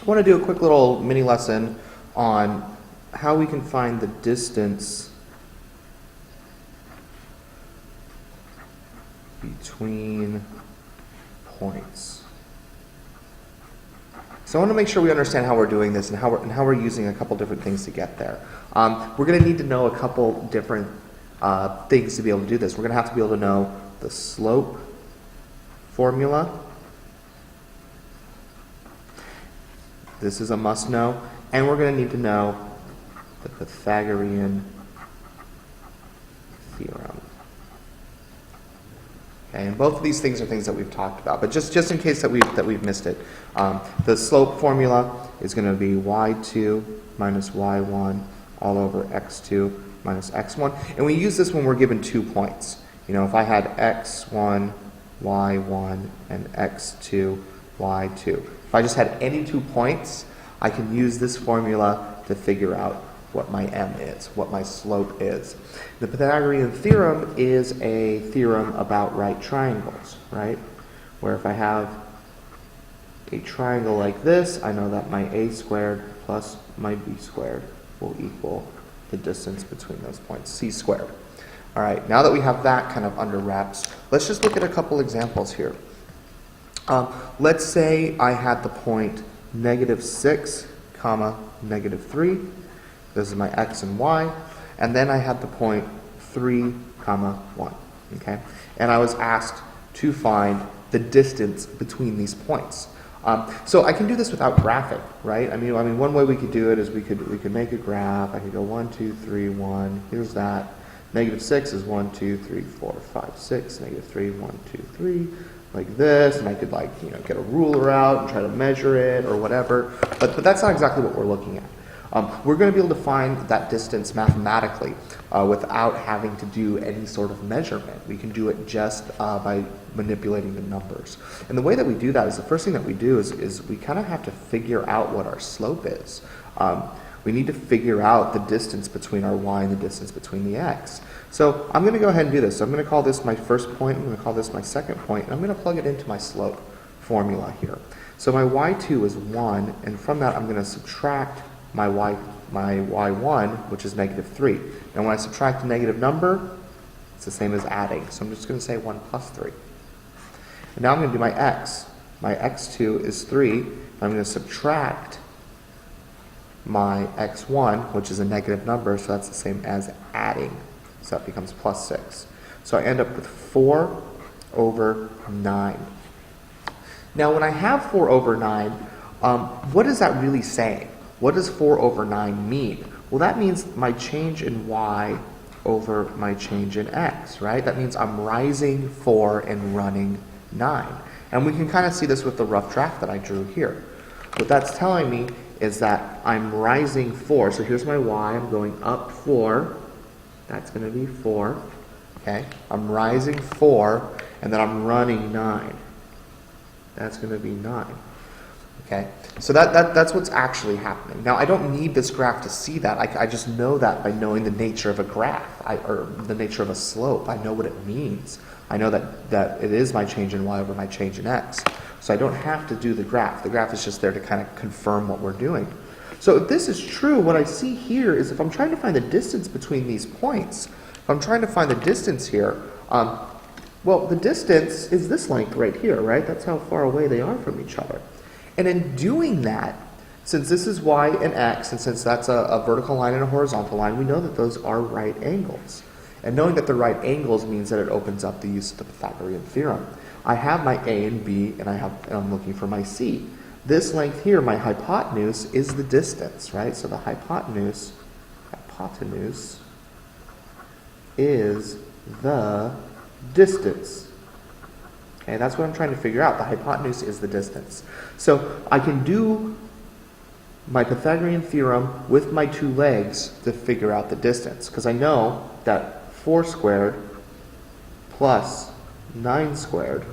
I want to do a quick little mini lesson on how we can find the distance between points. So I want to make sure we understand how we're doing this and how we're using a couple different things to get there. We're going to need to know a couple different things to be able to do this. We're going to have to be able to know the slope formula. This is a must know. And we're going to need to know the Pythagorean Theorem. Okay, and both of these things are things that we've talked about, but just in case that we've missed it, the slope formula is going to be y2 minus y1 all over x2 minus x1, and we use this when we're given 2 points. You know, if I had x1, y1, and x2, y2. If I just had any 2 points, I can use this formula to figure out what my m is, what my slope is. The Pythagorean theorem is a theorem about right triangles, right? Where if I have a triangle like this, I know that my a squared plus my b squared will equal the distance between those points, c squared. All right, now that we have that kind of under wraps, let's just look at a couple examples here. Let's say I had the point -6, -3. This is my x and y. And then I had the point 3, 1. Okay? And I was asked to find the distance between these points. So I can do this without graphing, right? I mean, one way we could do it is we could make a graph. I could go 1, 2, 3, 1. Here's that. -6 is 1, 2, 3, 4, 5, 6. -3, 1, 2, 3. Like this, and I could get a ruler out and try to measure it or whatever. But that's not exactly what we're looking at. We're going to be able to find that distance mathematically without having to do any sort of measurement. We can do it just by manipulating the numbers. And the way that we do that is the first thing that we do is we kind of have to figure out what our slope is. We need to figure out the distance between our y and the distance between the x. So I'm going to go ahead and do this. So I'm going to call this my first point. I'm going to call this my second point. And I'm going to plug it into my slope formula here. So my y2 is 1. And from that, I'm going to subtract my y1, which is -3. And when I subtract a negative number, it's the same as adding. So I'm just going to say 1 plus 3. And now I'm going to do my x. My x2 is 3. I'm going to subtract my x1, which is a negative number, so that's the same as adding. So that becomes plus 6. So I end up with 4 over 9. Now when I have 4 over 9, what is that really saying? What does 4 over 9 mean? Well, that means my change in y over my change in x, right? That means I'm rising 4 and running 9. And we can kind of see this with the rough draft that I drew here. What that's telling me is that I'm rising 4. So here's my y. I'm going up 4. That's going to be 4. Okay? I'm rising 4, and then I'm running 9. That's going to be 9. Okay? So that's what's actually happening. Now, I don't need this graph to see that. I just know that by knowing the nature of a graph, or the nature of a slope. I know what it means. I know that it is my change in y over my change in x. So I don't have to do the graph. The graph is just there to kind of confirm what we're doing. So if this is true, what I see here is if I'm trying to find the distance between these points, if I'm trying to find the distance here, well, the distance is this length right here, right? That's how far away they are from each other. And in doing that, since this is y and x, and since that's a vertical line and a horizontal line, we know that those are right angles. And knowing that they're right angles means that it opens up the use of the Pythagorean theorem. I have my a and b, and I'm looking for my c. This length here, my hypotenuse, is the distance, right? So the hypotenuse is the distance. Okay, that's what I'm trying to figure out. The hypotenuse is the distance. So I can do my Pythagorean theorem with my 2 legs to figure out the distance, because I know that 4 squared plus 9 squared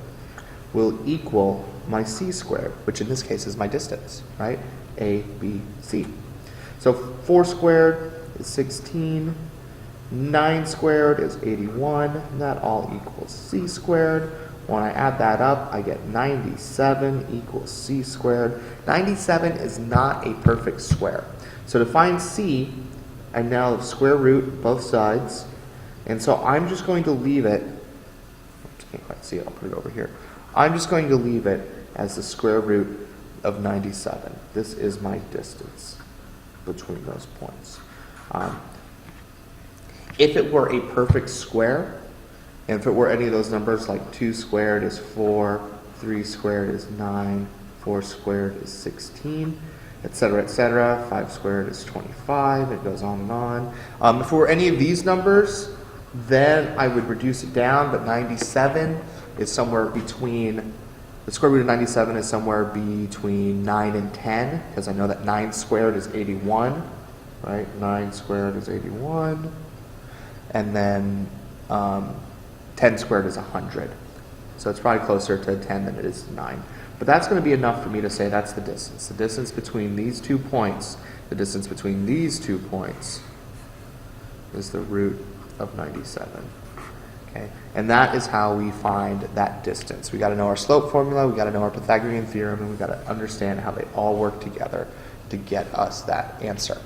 will equal my c squared, which in this case is my distance, right? A, B, C. So 4 squared is 16, 9 squared is 81, and that all equals c squared. When I add that up, I get 97 equals c squared. 97 is not a perfect square. So to find c, I now square root both sides. And so I'm just going to leave it, oops, can't quite see it, I'll put it over here. I'm just going to leave it as the square root of 97. This is my distance between those points. If it were a perfect square, and if it were any of those numbers like 2 squared is 4, 3 squared is 9, 4 squared is 16, etc., etc., 5 squared is 25, it goes on and on. If it were any of these numbers, then I would reduce it down, but 97 is somewhere between, the square root of 97 is somewhere between 9 and 10, because I know that 9 squared is 81, right? 9 squared is 81, and then 10 squared is 100. So it's probably closer to 10 than it is to 9. But that's going to be enough for me to say that's the distance. The distance between these 2 points, the distance between these 2 points is the root of 97. Okay? And that is how we find that distance. We got to know our slope formula, we got to know our Pythagorean theorem, and we got to understand how they all work together to get us that answer.